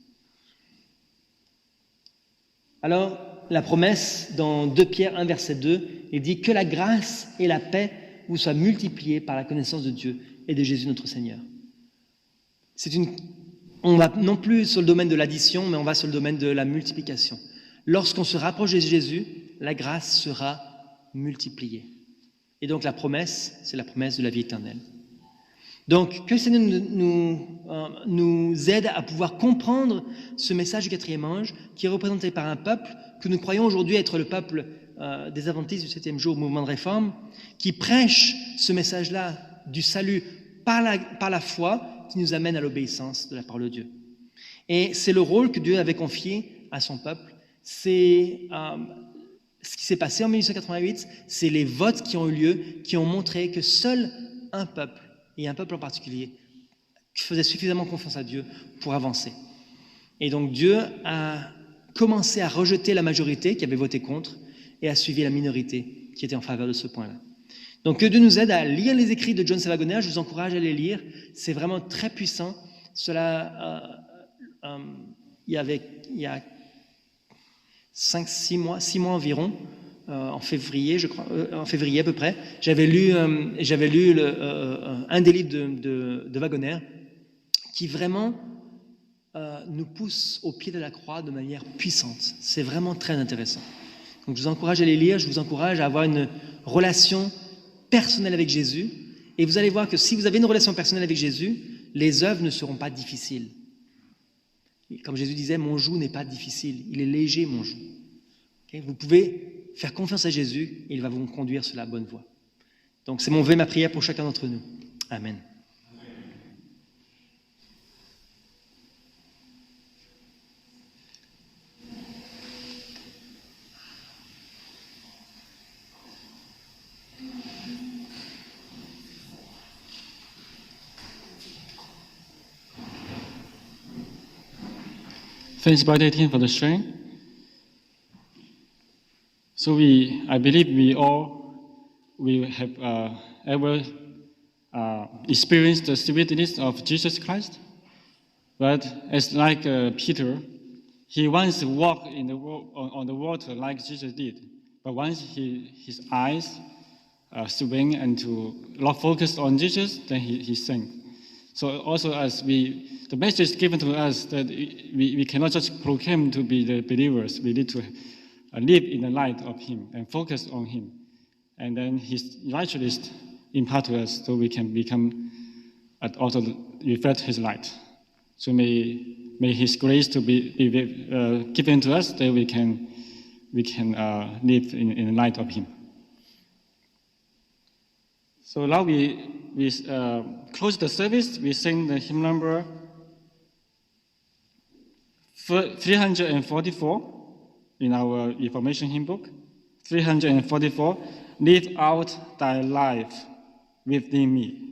Alors, la promesse dans 2 Pierre 1, verset 2, il dit que la grâce et la paix vous soient multipliées par la connaissance de Dieu et de Jésus notre Seigneur. On va non plus sur le domaine de l'addition, mais on va sur le domaine de la multiplication. Lorsqu'on se rapproche de Jésus, la grâce sera multipliée. Et donc la promesse, c'est la promesse de la vie éternelle. Donc, que le Seigneur nous aide à pouvoir comprendre ce message du 4e ange qui est représenté par un peuple que nous croyons aujourd'hui être le peuple des adventistes du 7e jour, mouvement de réforme, qui prêche ce message-là du salut par la foi qui nous amène à l'obéissance de la parole de Dieu. Et c'est le rôle que Dieu avait confié à son peuple. C'est ce qui s'est passé en 1888, c'est les votes qui ont eu lieu, qui ont montré que seul un peuple, et un peuple en particulier, faisait suffisamment confiance à Dieu pour avancer. Et donc Dieu a commencé à rejeter la majorité qui avait voté contre et a suivi la minorité qui était en faveur de ce point-là. Donc que Dieu nous aide à lire les écrits de John Sevagoner, je vous encourage à les lire, c'est vraiment très puissant. Cela, il y a 6 mois environ, en février, je crois, en février à peu près, j'avais lu un des livres de Wagoner qui vraiment nous pousse au pied de la croix de manière puissante. C'est vraiment très intéressant. Donc je vous encourage à les lire, je vous encourage à avoir une relation personnelle avec Jésus. Et vous allez voir que si vous avez une relation personnelle avec Jésus, les œuvres ne seront pas difficiles. Comme Jésus disait, mon joug n'est pas difficile, il est léger mon joug. Okay? Vous pouvez faire confiance à Jésus et il va vous conduire sur la bonne voie. Donc c'est mon vœu et ma prière pour chacun d'entre nous. Amen. Thanks, Brother Etienne, for the sharing. So I believe we all have ever experienced the sweetness of Jesus Christ. But as like Peter, he once walked on the water like Jesus did. But once his eyes swing and to not focus on Jesus, then he sank. So also as the message given to us that we cannot just proclaim to be the believers. We need to live in the light of Him and focus on Him. And then His righteousness impart to us so we can become also reflect His light. So may His grace to be given to us that we can live in the light of Him. So now we close the service. We sing the hymn number 344 in our Reformation hymn book. 344, live out thy life within me.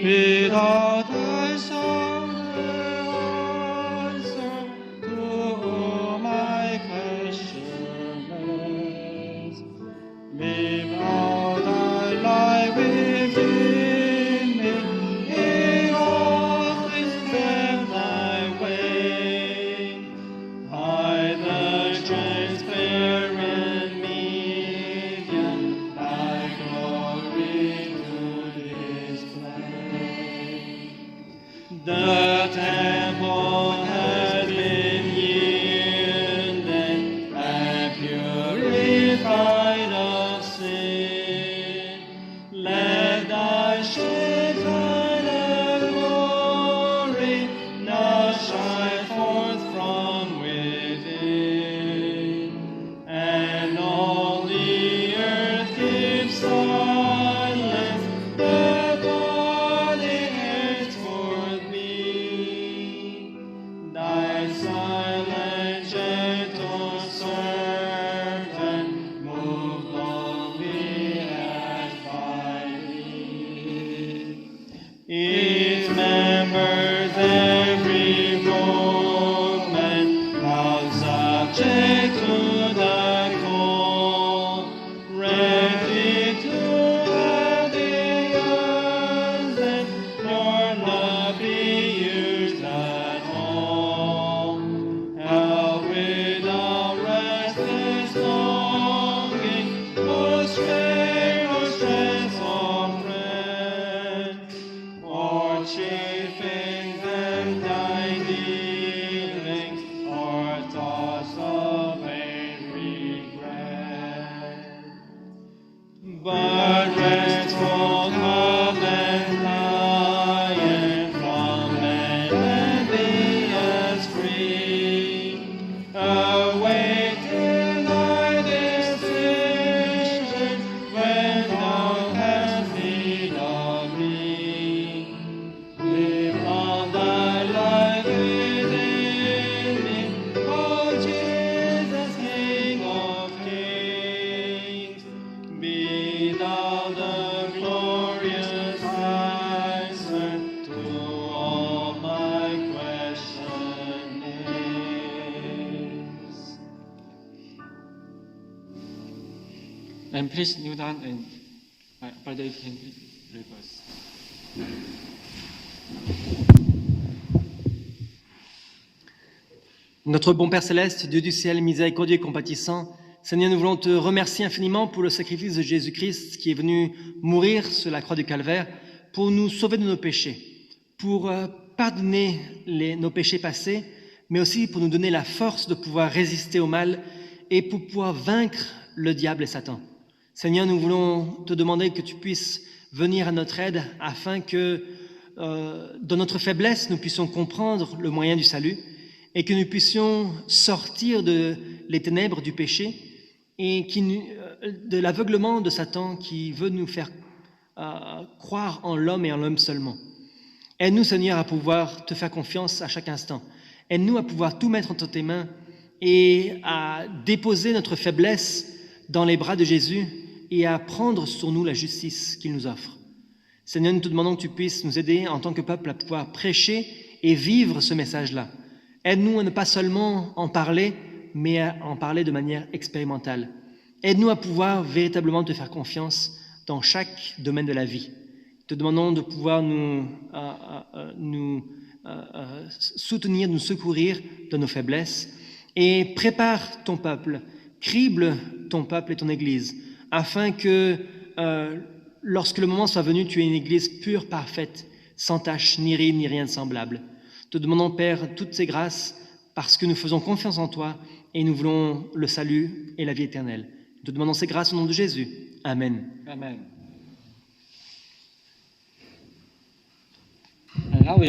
Without thy Son, answer to all my questions. Live out thy life within me, in all things bear thy way. By the transparent medium, thy glory to display. The temple has been yielded and purified of sin. Let thy Shekinah glory now shine forth from within, and all the earth keep silence. The body henceforth be thy silent, gentle servant, move lowly as by thee. Its members every moment bow subject to the call, ready to have the earth and nor not be used at all. Hell without restless longing, no strength of friend, or chafing and thy dealings, or thoughts of vain regret. But restful, calm, and quiet from man and be as free. Awake in thy decision when thou hast need of me. Live on thy life within me, O Jesus, King of kings. Be thou the glorious answer to all my questionings. And please kneel down and Brother, you can reverse. Notre bon Père Céleste, Dieu du ciel, miséricordieux et compatissant, Seigneur, nous voulons te remercier infiniment pour le sacrifice de Jésus-Christ qui est venu mourir sur la croix du Calvaire pour nous sauver de nos péchés, pour pardonner nos péchés passés, mais aussi pour nous donner la force de pouvoir résister au mal et pour pouvoir vaincre le diable et Satan. Seigneur, nous voulons te demander que tu puisses venir à notre aide afin que, dans notre faiblesse, nous puissions comprendre le moyen du salut et que nous puissions sortir de les ténèbres du péché et de l'aveuglement de Satan qui veut nous faire croire en l'homme et en l'homme seulement. Aide-nous, Seigneur, à pouvoir te faire confiance à chaque instant. Aide-nous à pouvoir tout mettre entre tes mains et à déposer notre faiblesse dans les bras de Jésus et à prendre sur nous la justice qu'il nous offre. Seigneur, nous te demandons que tu puisses nous aider en tant que peuple à pouvoir prêcher et vivre ce message-là. Aide-nous à ne pas seulement en parler, mais à en parler de manière expérimentale. Aide-nous à pouvoir véritablement te faire confiance dans chaque domaine de la vie. Te demandons de pouvoir nous soutenir, nous secourir de nos faiblesses et prépare ton peuple, crible ton peuple et ton Église, afin que lorsque le moment soit venu, tu aies une Église pure, parfaite, sans tache, ni ride, ni rien de semblable. Te demandons, Père, toutes ces grâces parce que nous faisons confiance en toi et nous voulons le salut et la vie éternelle. Te demandons ces grâces au nom de Jésus. Amen. Amen.